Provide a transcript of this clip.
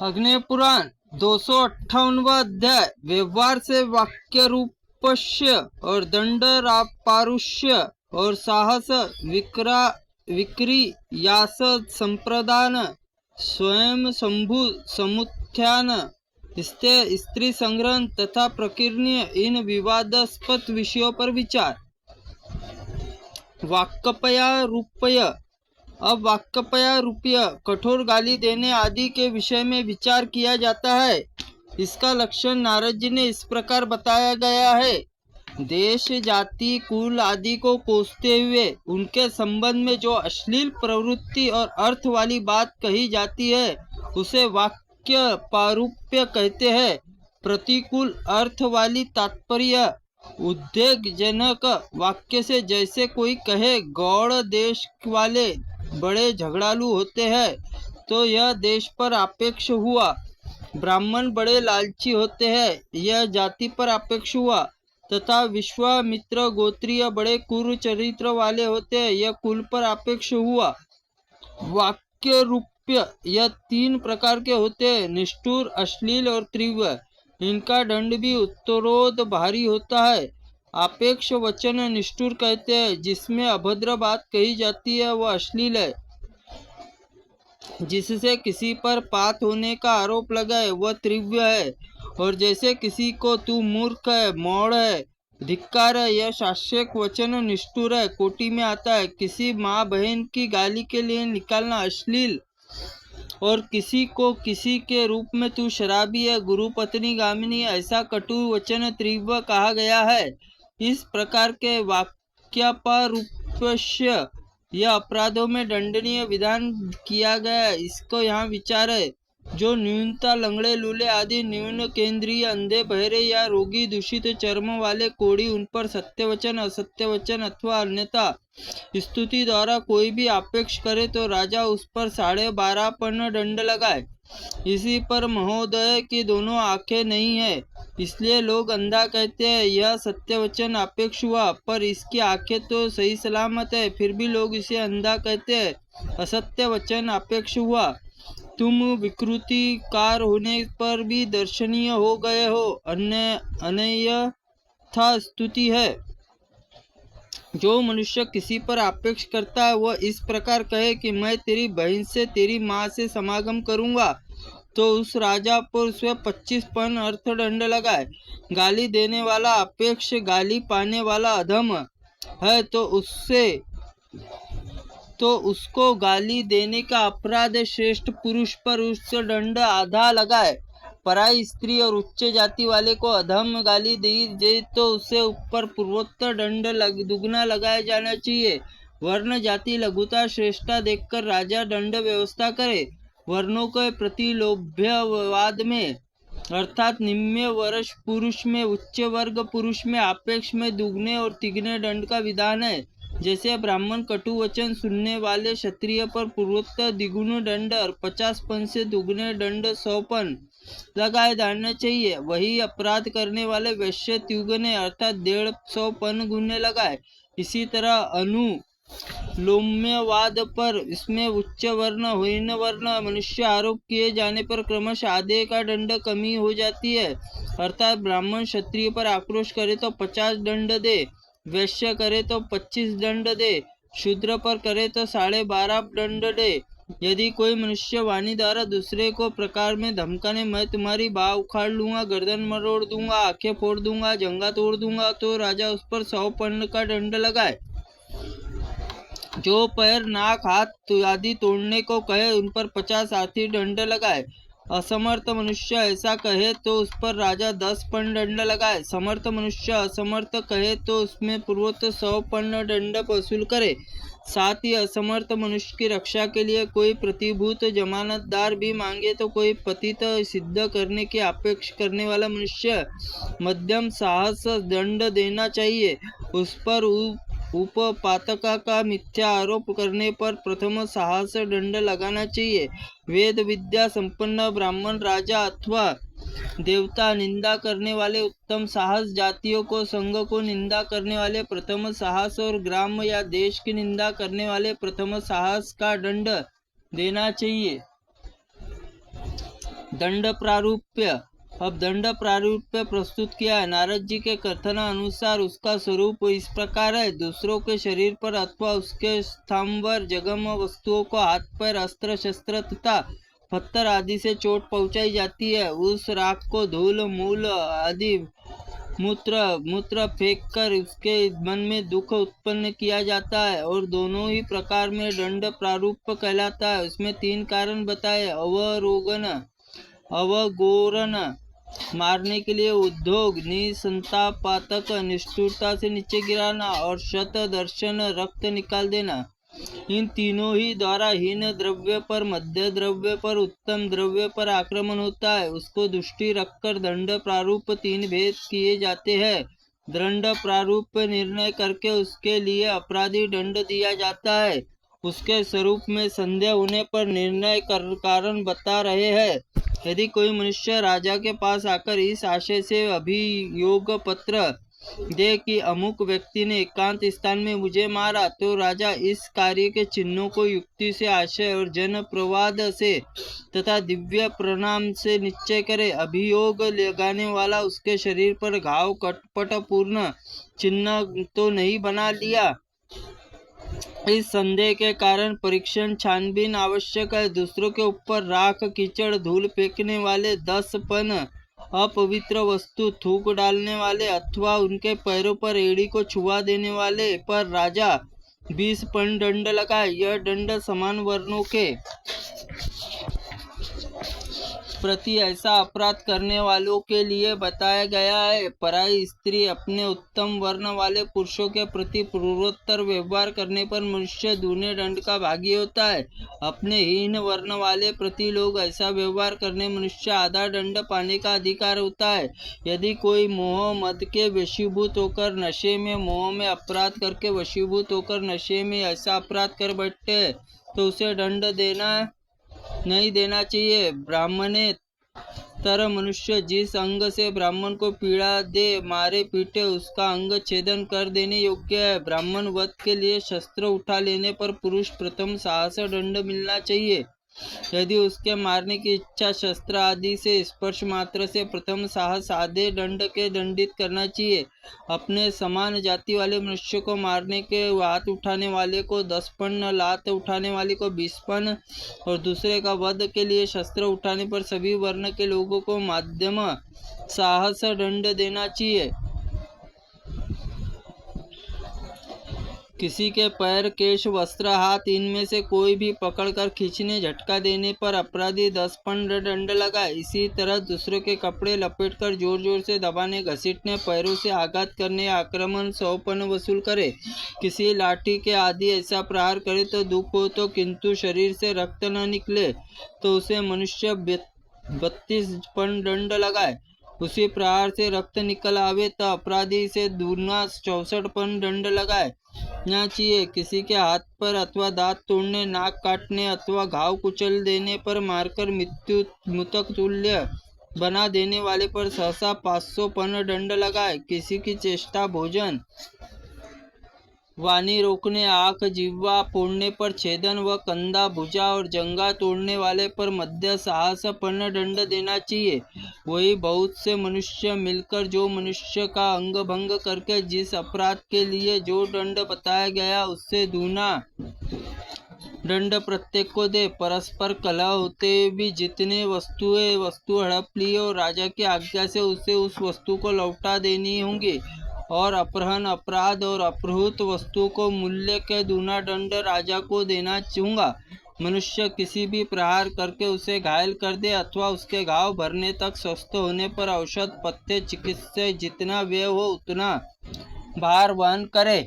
अग्नि पुराण 258वां अध्याय। व्यवहार से वाक्य रूपस्य और दंड पारुष्य और साहस विक्रियास संप्रदान स्वयं संभु समुत्थान स्त्री संग्रहण तथा प्रकीर्ण्य इन विवादास्पद विषयों पर विचार। वाक्यपया रूपय। अब वाक्यपया रूपय कठोर गाली देने आदि के विषय में विचार किया जाता है। इसका लक्षण नारद जी ने इस प्रकार बताया गया है। देश जाति कुल आदि को कोसते हुए उनके संबंध में जो अश्लील प्रवृत्ति और अर्थ वाली बात कही जाती है उसे वाक्य पारूप्य कहते हैं। प्रतिकूल अर्थ वाली तात्पर्य उद्वेगजनक वाक्य से जैसे कोई कहे गौड़ देश वाले बड़े झगड़ालू होते हैं तो यह देश पर आपेक्ष हुआ। ब्राह्मण बड़े लालची होते हैं, यह जाति पर आपेक्ष हुआ। तथा विश्वामित्र गोत्रीय बड़े क्रूर चरित्र वाले होते हैं, यह कुल पर आपेक्ष हुआ। वाक्य रूप्य यह 3 प्रकार के होते हैं, निष्ठुर, अश्लील और तीव्र। इनका दंड भी उत्तरोत्तर भारी होता है। आपेक्ष वचन निष्ठुर कहते हैं, जिसमें अभद्र बात कही जाती है वह अश्लील है। जिससे किसी पर पात होने का आरोप लगाए वह तीव्र है। और जैसे किसी को तू मूर्ख है, मौढ़ है, धिक्कार है, यह शास्त्रिक वचन निष्ठुर है, कोटि में आता है। किसी माँ बहन की गाली के लिए निकालना अश्लील। और किसी को किसी के रूप में तू शराबी है, गुरु पत्नी गामिनी, ऐसा कटु वचन तीव्र कहा गया है। इस प्रकार के वाक्यापारूप्य यह अपराधों में दंडनीय विधान किया गया। इसको यहाँ विचार है। जो न्यूनता लंगड़े लूले आदि न्यून केंद्रीय अंधे बहरे या रोगी दूषित चर्म वाले कोढ़ी उन पर सत्य वचन असत्य वचन अथवा अन्यथा स्तुति द्वारा कोई भी आपेक्ष करे तो राजा उस पर 12.5 पर्ण दंड लगाए। इसी पर महोदय की दोनों आंखें नहीं है, इसलिए लोग अंधा कहते हैं। यह सत्य वचन आपेक्ष हुआ, पर इसकी आंखें तो सही सलामत है, फिर भी लोग इसे अंधा कहते हैं। असत्य वचन आपेक्ष हुआ। तुम विकृतिकार होने पर भी दर्शनीय हो गए हो, अन्यथा स्तुति है। जो मनुष्य किसी पर आपेक्ष करता है वह इस प्रकार कहे कि मैं तेरी बहन से तेरी माँ से समागम करूंगा, तो उस राजा पर उसमें 25 पर्ण अर्थदंड लगाए। गाली देने वाला अपेक्ष गाली पाने वाला अधम है तो उसको गाली देने का अपराध श्रेष्ठ पुरुष पर उस दंड आधा लगाए। पराई स्त्री और उच्च जाति वाले को अधम गाली दे तो उसे ऊपर पूर्वोत्तर दंड दुगना लगाया जाना चाहिए। वर्ण जाति लघुता श्रेष्ठता देखकर राजा दंड व्यवस्था करे। वर्णों के प्रतिलोभ्यवाद में अर्थात निम्न वर्ष पुरुष में उच्च वर्ग पुरुष में आपेक्ष में दुगने और तिगने दंड का विधान है। जैसे ब्राह्मण कटु वचन सुनने वाले क्षत्रिय पर पूर्वोत्तर द्विगुण दंड और 50 पन से दुगने दंड 100 पन लगाए जाना चाहिए। वही अपराध करने वाले वैश्य त्युगने अर्थात 150 पन गुने लगाए। इसी तरह अनुलोम्यवाद पर इसमें उच्च वर्ण हीन वर्ण मनुष्य आरोप किए जाने पर क्रमशः आधे का दंड कमी हो जाती है। अर्थात ब्राह्मण क्षत्रिय पर आक्रोश करे तो 50 दंड दे, वैश्य करे तो 25 दंड दे, शूद्र पर करे तो 12.5 दंड दे। यदि कोई मनुष्य वाणी द्वारा दूसरे को प्रकार में धमकाने मैं तुम्हारी बाह उखाड़ लूंगा, गर्दन मरोड़ दूंगा, आंखें फोड़ दूंगा, जंगा तोड़ दूंगा, तो राजा उस पर 100 पर्ण का दंड लगाए। जो पैर नाक हाथ आदि तोड़ने को कहे उन पर 50 आर्थिक दंड लगाए। असमर्थ मनुष्य ऐसा कहे तो उस पर राजा 10 पर्ण दंड लगाए। समर्थ मनुष्य असमर्थ कहे तो उसमें पूर्वोत्तर 100 पर्ण दंड वसूल करे। साथ ही असमर्थ मनुष्य की रक्षा के लिए कोई प्रतिभूत जमानतदार भी मांगे तो कोई पतित सिद्ध करने की अपेक्षा करने वाला मनुष्य मध्यम साहस दंड देना चाहिए। उस पर उपपातका का मिथ्या आरोप करने पर प्रथम साहस दंड लगाना चाहिए। वेद विद्या संपन्न ब्राह्मण राजा अथवा देवता निंदा करने वाले उत्तम साहस, जातियों को संघ को निंदा करने वाले प्रथम साहस और ग्राम या देश की निंदा करने वाले प्रथम साहस का दंड देना चाहिए। दंड प्रारूप्य। अब दंड प्रारूप्य प्रस्तुत किया है। नारद जी के कथन अनुसार उसका स्वरूप इस प्रकार है। दूसरों के शरीर पर अथवा उसके स्थावर जगम वस्तुओं को हाथ पैर अस्त्र शस्त्र तथा पत्थर आदि से चोट पहुंचाई जाती है। उस राख को धूल मूल आदि मूत्र फेंक कर उसके मन में दुख उत्पन्न किया जाता है और दोनों ही प्रकार में दंड प्रारूप कहलाता है। उसमें 3 कारण बताए। अवगोरन मारने के लिए उद्योग, निसंतापातक निष्ठुरता से नीचे गिराना और शत दर्शन रक्त निकाल देना। इन तीनों ही द्वारा हीन द्रव्य पर, मध्य द्रव्य पर, उत्तम द्रव्य पर आक्रमण होता है। उसको दृष्टि रखकर दंड प्रारूप 3 भेद किए जाते हैं। दंड प्रारूप निर्णय करके उसके लिए अपराधी दंड दिया जाता है। उसके स्वरूप में संदेह होने पर निर्णय कारण बता रहे हैं। यदि कोई मनुष्य राजा के पास आकर इस आशय से अभियोग पत्र दे कि अमुक व्यक्ति ने एकांत स्थान में मुझे मारा, तो राजा इस कार्य के चिन्हों को युक्ति से, आशय और जन प्रवाद से तथा दिव्य प्रणाम से निश्चय करे। अभियोग लगाने वाला उसके शरीर पर घाव कटपट पूर्ण चिन्ह तो नहीं बना लिया। इस संदेह के कारण परीक्षण छानबीन आवश्यक है। दूसरों के ऊपर राख कीचड़ धूल फेंकने वाले, 10 पन अपवित्र वस्तु थूक डालने वाले अथवा उनके पैरों पर एड़ी को छुआ देने वाले पर राजा 20 पन दंड लगाए। यह दंड समान वर्णों के प्रति ऐसा अपराध करने वालों के लिए बताया गया है। पराई स्त्री अपने उत्तम वर्ण वाले पुरुषों के प्रति पूर्वोत्तर व्यवहार करने पर मनुष्य दूने दंड का भागी होता है। अपने हीन वर्ण वाले प्रति लोग ऐसा व्यवहार करने मनुष्य आधा दंड पाने का अधिकार होता है। यदि कोई मोह मद के वशीभूत होकर नशे में, मोह में अपराध करके वशीभूत होकर नशे में ऐसा अपराध कर बैठते हैं तो उसे दंड नहीं देना चाहिए। ब्राह्मणेतर मनुष्य जिस अंग से ब्राह्मण को पीड़ा दे, मारे पीटे, उसका अंग छेदन कर देने योग्य है। ब्राह्मण वध के लिए शस्त्र उठा लेने पर पुरुष प्रथम साहस दंड मिलना चाहिए। यदि उसके मारने की इच्छा शस्त्र आदि से स्पर्श मात्र से प्रथम साहस आधे दंड के दंडित करना चाहिए। अपने समान जाति वाले मनुष्य को मारने के हाथ उठाने वाले को 10 पन, लात उठाने वाले को 20 पन और दूसरे का वध के लिए शस्त्र उठाने पर सभी वर्ण के लोगों को मध्यम साहस दंड देना चाहिए। किसी के पैर, केश, वस्त्र, हाथ इनमें से कोई भी पकड़कर खींचने, झटका देने पर अपराधी 10 पन दंड लगाए। इसी तरह दूसरों के कपड़े लपेटकर जोर जोर से दबाने, घसीटने, पैरों से आघात करने, आक्रमण 100 पन वसूल करे। किसी लाठी के आदि ऐसा प्रहार करे तो दुख हो तो किंतु शरीर से रक्त न निकले तो उसे मनुष्य 32 पन दंड लगाए। उसी प्रहार से रक्त निकल आवे तो अपराधी से दूना 64 पन दंड लगाए ना चाहिए। किसी के हाथ पर अथवा दांत तोड़ने, नाक काटने अथवा घाव कुचल देने पर मारकर मृतक तुल्य बना देने वाले पर सहसा 500 पन दंड लगाए। किसी की चेष्टा, भोजन, वाणी रोकने, आँख जिह्वा फोड़ने पर छेदन व कंधा, भुजा और जंगा तोड़ने वाले पर मध्य साहस पन दंड देना चाहिए। वही बहुत से मनुष्य मिलकर जो मनुष्य का अंग भंग करके जिस अपराध के लिए जो दंड बताया गया उससे दूना दंड प्रत्येक को दे। परस्पर कलह होते भी जितने वस्तु हड़प ली और राजा की आज्ञा से उसे उस वस्तु को लौटा देनी होंगी और अपहरण, अपराध और अपहृत वस्तुओं को मूल्य के दूना दंड राजा को देना चाहूँगा। मनुष्य किसी भी प्रहार करके उसे घायल कर दे अथवा उसके घाव भरने तक स्वस्थ होने पर औषध, पथ्य, चिकित्सा जितना व्यय हो उतना भार वहन करे।